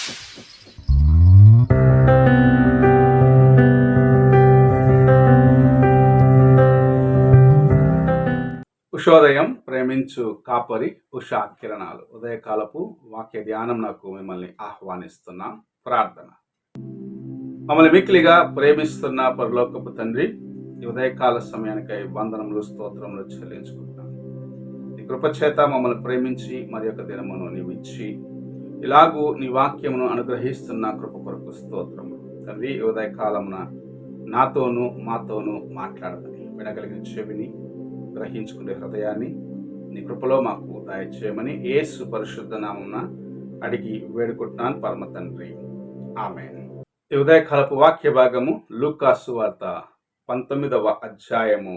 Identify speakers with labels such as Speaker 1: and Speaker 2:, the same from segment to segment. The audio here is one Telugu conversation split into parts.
Speaker 1: ఉషోదయం ప్రేమించు కాపరి ఉషా కిరణాలు ఉదయకాలపు వాక్య ధ్యానం నాకు మిమ్మల్ని ఆహ్వానిస్తున్నా. ప్రార్థన. మమ్మల్ని మిక్కిలిగా ప్రేమిస్తున్న పరలోకపు తండ్రి, ఈ ఉదయకాల సమయానికై వందనములు స్తోత్రములు చెల్లించుకుంటున్నాం. నీ కృపచేత మమ్మల్ని ప్రేమించి మరి యొక్క దినమును నీవు ఇచ్చి ఇలాగూ నీ వాక్యమును అనుగ్రహిస్తున్న కృప కొరకు స్తోత్రములు తండ్రి. ఈ ఉదయకాలమున నాతోనూ మాతోనూ మాట్లాడమని, వినగలిగిన చెవిని, గ్రహించుకునే హృదయాన్ని నీ కృపలో మాకు దయచేయమని యేసు పరిశుద్ధ నామమున అడిగి వేడుకుంటున్నాను పరమ తండ్రి, ఆమేన్. ఈ ఉదయకాలపు వాక్య భాగము లూకా సువార్త 19వ అధ్యాయము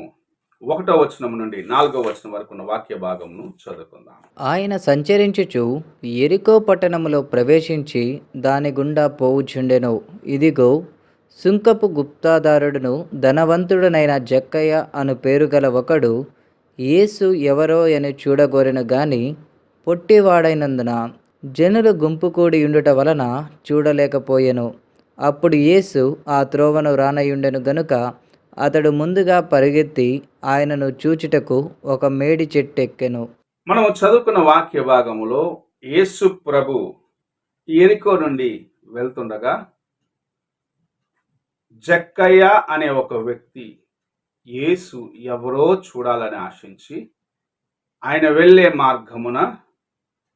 Speaker 1: 1వ వచనం నుండి 4వ వచనం వరకు ఉన్న వాక్య భాగమును చదువుకుందాం.
Speaker 2: ఆయన సంచరించుచు యెరికో పట్టణములో ప్రవేశించి దాని గుండా పోవుచుండెను. ఇదిగో, సుంకపు గుప్తాదారుడును ధనవంతుడునైన జక్కయ్య అను పేరు గల ఒకడు యేసు ఎవరో అని చూడగోరెను గాని పొట్టివాడైనందున జనులు గుంపు కూడి ఉండుట వలన చూడలేకపోయెను. అప్పుడు యేసు ఆ త్రోవను రానయుండెను గనుక అతడు ముందుగా పరిగెత్తి ఆయనను చూచుటకు ఒక మేడి చెట్టెక్కెను.
Speaker 1: మనము చదువుకున్న వాక్య భాగములో యేసు ప్రభు యెరికో నుండి వెళ్తుండగా జక్కయ్య అనే ఒక వ్యక్తి యేసు ఎవరో చూడాలని ఆశించి ఆయన వెళ్ళే మార్గమున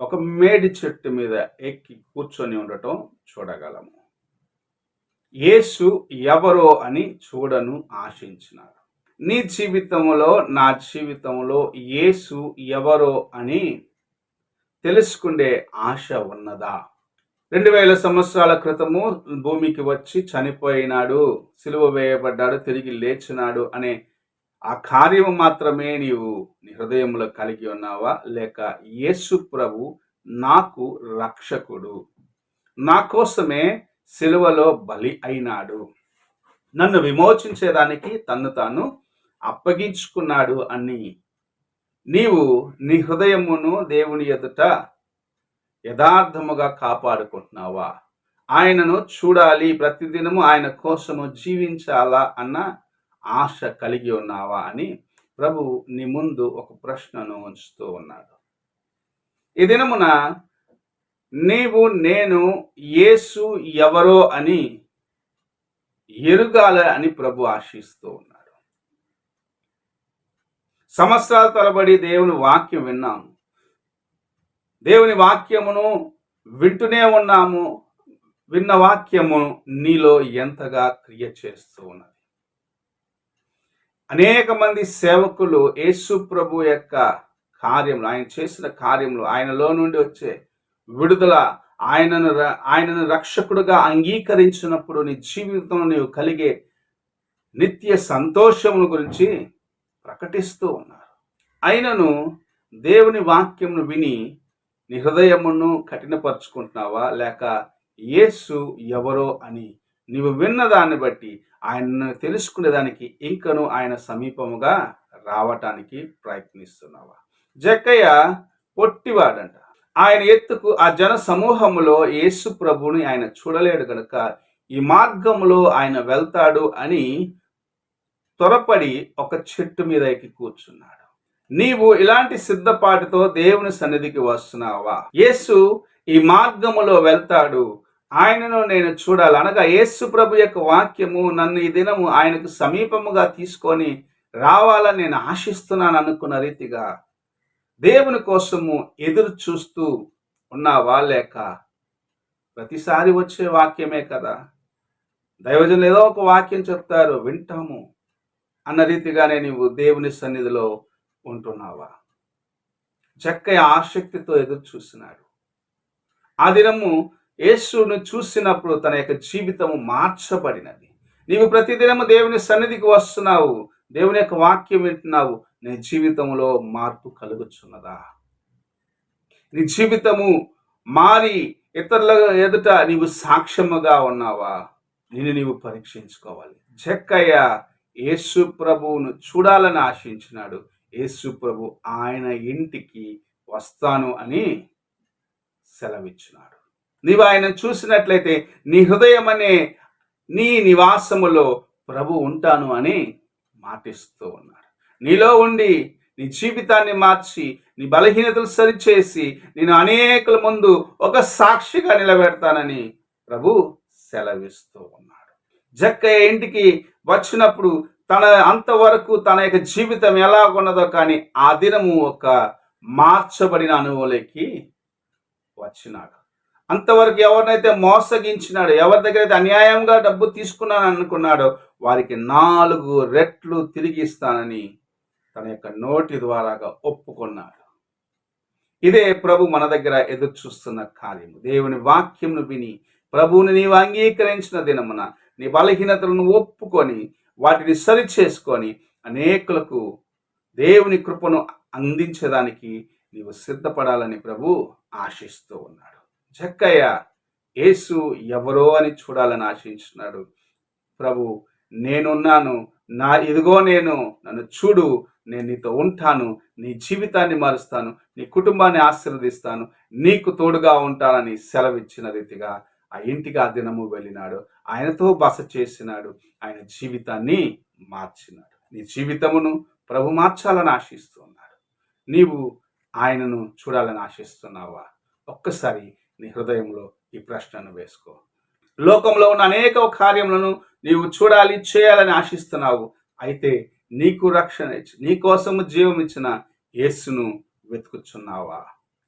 Speaker 1: ఒక మేడి చెట్టు మీద ఎక్కి కూర్చొని ఉండటం చూడగలము. యేసు ఎవరో అని చూడను ఆశించినాడు. నీ జీవితంలో, నా జీవితంలో యేసు ఎవరో అని తెలుసుకునే ఆశ ఉన్నదా? 2000 సంవత్సరాల క్రితము భూమికి వచ్చి చనిపోయినాడు, సిలువ వేయబడ్డాడు, తిరిగి లేచినాడు అనే ఆ కార్యము మాత్రమే నీవు నీ హృదయంలో కలిగి ఉన్నావా? లేక యేసు ప్రభు నాకు రక్షకుడు, నా కోసమే సిలువలో బలి అయినాడు, నన్ను విమోచించేదానికి తన్ను తాను అప్పగించుకున్నాడు అని నీవు నీ హృదయమును దేవుని ఎదుట యథార్థముగా కాపాడుకుంటున్నావా? ఆయనను చూడాలి, ప్రతిదినము ఆయన కోసము జీవించాలా అన్న ఆశ కలిగి ఉన్నావా అని ప్రభు నీ ముందు ఒక ప్రశ్నను ఉంచుతూ ఉన్నాడు. ఈ దినమున నీవు నేను యేసు ఎవరో అని ఎరుగాల అని ప్రభు ఆశిస్తూ ఉన్నాడు. సంవత్సరాల తరబడి దేవుని వాక్యం విన్నాము, దేవుని వాక్యమును వింటూనే ఉన్నాము. విన్న వాక్యము నీలో ఎంతగా క్రియ చేస్తూ ఉన్నది? అనేక మంది సేవకులు యేసు ప్రభు యొక్క కార్యములు, ఆయన చేసిన కార్యములు, ఆయనలో నుండి వచ్చే విడుదల, ఆయనను రక్షకుడుగా అంగీకరించినప్పుడు నీ జీవితంలో నీవు కలిగే నిత్య సంతోషముల గురించి ప్రకటిస్తూ ఉన్నారు. అయినను దేవుని వాక్యమును విని నీ హృదయమును కఠినపరుచుకుంటున్నావా? లేక యేసు ఎవరో అని నీవు విన్న దాన్ని బట్టి ఆయనను తెలుసుకునేదానికి ఇంకను ఆయన సమీపముగా రావటానికి ప్రయత్నిస్తున్నావా? జక్కయ్య పొట్టివాడంట. ఆయన ఎత్తుకు ఆ జన సమూహములో యేసు ప్రభుని ఆయన చూడలేడు గనుక ఈ మార్గములో ఆయన వెళ్తాడు అని త్వరపడి ఒక చెట్టు మీద ఎక్కి కూర్చున్నాడు. నీవు ఇలాంటి సిద్ధపాటుతో దేవుని సన్నిధికి వస్తున్నావా? యేసు ఈ మార్గములో వెళ్తాడు, ఆయనను నేను చూడాలి అనగా యేసు ప్రభు యొక్క వాక్యము నన్ను ఈ దినము ఆయనకు సమీపముగా తీసుకొని రావాలని నేను ఆశిస్తున్నాను అనుకున్న రీతిగా దేవుని కోసము ఎదురు చూస్తూ ఉన్నావా? లేక ప్రతిసారి వచ్చే వాక్యమే కదా, దైవజనులు ఏదో ఒక వాక్యం చెప్తారు వింటాము అన్న రీతిగానే నీవు దేవుని సన్నిధిలో ఉంటున్నావా? జక్కయ్య ఆసక్తితో ఎదురు చూసినాడు. ఆ దినము యేసును చూసినప్పుడు తన యొక్క జీవితము మార్చబడినది. నీవు ప్రతిదినము దేవుని సన్నిధికి వస్తున్నావు, దేవుని యొక్క వాక్యం వింటున్నావు, నీ జీవితంలో మార్పు కలుగుచున్నదా? నీ జీవితము మారి ఇతరుల ఎదుట నీవు సాక్ష్యముగా ఉన్నావా? నీవు పరీక్షించుకోవాలి. జక్కయ్య యేసు ప్రభువును చూడాలని ఆశించినాడు. యేసు ప్రభు ఆయన ఇంటికి వస్తాను అని సెలవిచ్చినాడు. నీవు ఆయన చూసినట్లయితే నీ హృదయం అనే నీ నివాసములో ప్రభు ఉంటాను అని మాటిస్తూ ఉన్నాడు. నీలో ఉండి నీ జీవితాన్ని మార్చి నీ బలహీనతలు సరిచేసి నేను అనేకుల ముందు ఒక సాక్షిగా నిలబెడతానని ప్రభు సెలవిస్తూ ఉన్నాడు. జక్కయ్య ఇంటికి వచ్చినప్పుడు తన అంతవరకు తన యొక్క జీవితం ఎలా ఉన్నదో కానీ ఆ దినము ఒక మార్చబడిన అనుభవంలోకి వచ్చినాడు. అంతవరకు ఎవరినైతే మోసగించినాడో, ఎవరి దగ్గర అయితే అన్యాయంగా డబ్బు తీసుకున్నాను అనుకున్నాడో వారికి 4 రెట్లు తిరిగి ఇస్తానని తన యొక్క నోటి ద్వారాగా ఒప్పుకున్నాడు. ఇదే ప్రభు మన దగ్గర ఎదురు చూస్తున్న కార్యము. దేవుని వాక్యంను విని ప్రభువుని నీవు అంగీకరించిన దినమున నీ బలహీనతలను ఒప్పుకొని వాటిని సరిచేసుకొని అనేకులకు దేవుని కృపను అందించడానికి నీవు సిద్ధపడాలని ప్రభు ఆశిస్తూ ఉన్నాడు. జక్కయ్య యేసు ఎవరో అని చూడాలని ఆశించినాడు. ప్రభు నేనున్నాను, ఇదిగో నన్ను చూడు, నేను నీతో ఉంటాను, నీ జీవితాన్ని మారుస్తాను, నీ కుటుంబాన్ని ఆశీర్వదిస్తాను, నీకు తోడుగా ఉంటానని సెలవిచ్చిన రీతిగా ఆ ఇంటికి ఆ దినము వెళ్ళినాడు. ఆయనతో బస చేసినాడు. ఆయన జీవితాన్ని మార్చినాడు. నీ జీవితమును ప్రభు మార్చాలని ఆశిస్తున్నాడు. నీవు ఆయనను చూడాలని ఆశిస్తున్నావా? ఒక్కసారి నీ హృదయంలో ఈ ప్రశ్నను వేసుకో. లోకంలో ఉన్న అనేక కార్యములను నీవు చూడాలి, చేయాలని ఆశిస్తున్నావు. అయితే నీకు రక్షణ ఇచ్చి నీ కోసము జీవం ఇచ్చిన యేసును వెతుకుచున్నావా?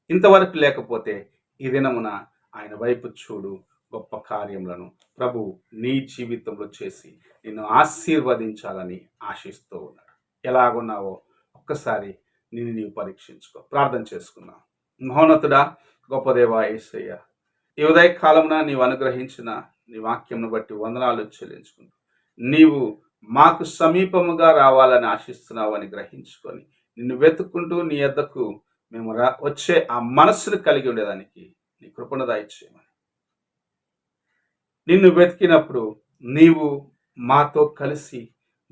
Speaker 1: ఇంతవరకు లేకపోతే ఈ దినమున ఆయన వైపు చూడు. గొప్ప కార్యములను ప్రభు నీ జీవితంలో చేసి నిన్ను ఆశీర్వదించాలని ఆశిస్తూ ఉన్నాడు. ఎలాగున్నావో ఒక్కసారి నీవు పరీక్షించుకో. ప్రార్థన చేసుకున్నావు. మహోన్నతుడా, గొప్ప దేవా యేసయ్య, ఈ ఉదయ కాలమున నీవు అనుగ్రహించిన నీ వాక్యంను బట్టి వందనాలు చెల్లించుకుంటూ నీవు మాకు సమీపముగా రావాలని ఆశిస్తున్నావని గ్రహించుకొని నిన్ను వెతుక్కుంటూ నీ యొద్దకు మేము వచ్చే ఆ మనస్సును కలిగి ఉండేదానికి నీ కృపను దయచేయమని, నిన్ను వెతికినప్పుడు నీవు మాతో కలిసి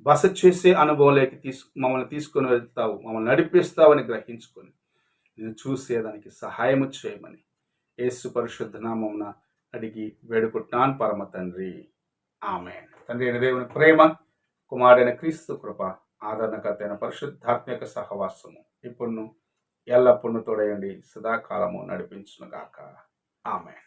Speaker 1: బస చేసే అనుభవంలోకి మమ్మల్ని తీసుకొని వెళ్తావు, మమ్మల్ని నడిపిస్తావని గ్రహించుకొని నేను చూసేదానికి సహాయము చేయమని యేసు పరిశుద్ధ నామమున అడిగి వేడుకుంటున్నాను పరమ తండ్రి. ఆమేన్. తండ్రి అయిన దేవుని ప్రేమ, కుమారుడైన క్రీస్తు కృప, ఆదరణకర్త అయిన పరిశుద్ధాత్మక సహవాసము ఇప్పుడు ఎల్లప్పుడూ తోడయండి, సదాకాలము నడిపించునుగాక. ఆమేన్.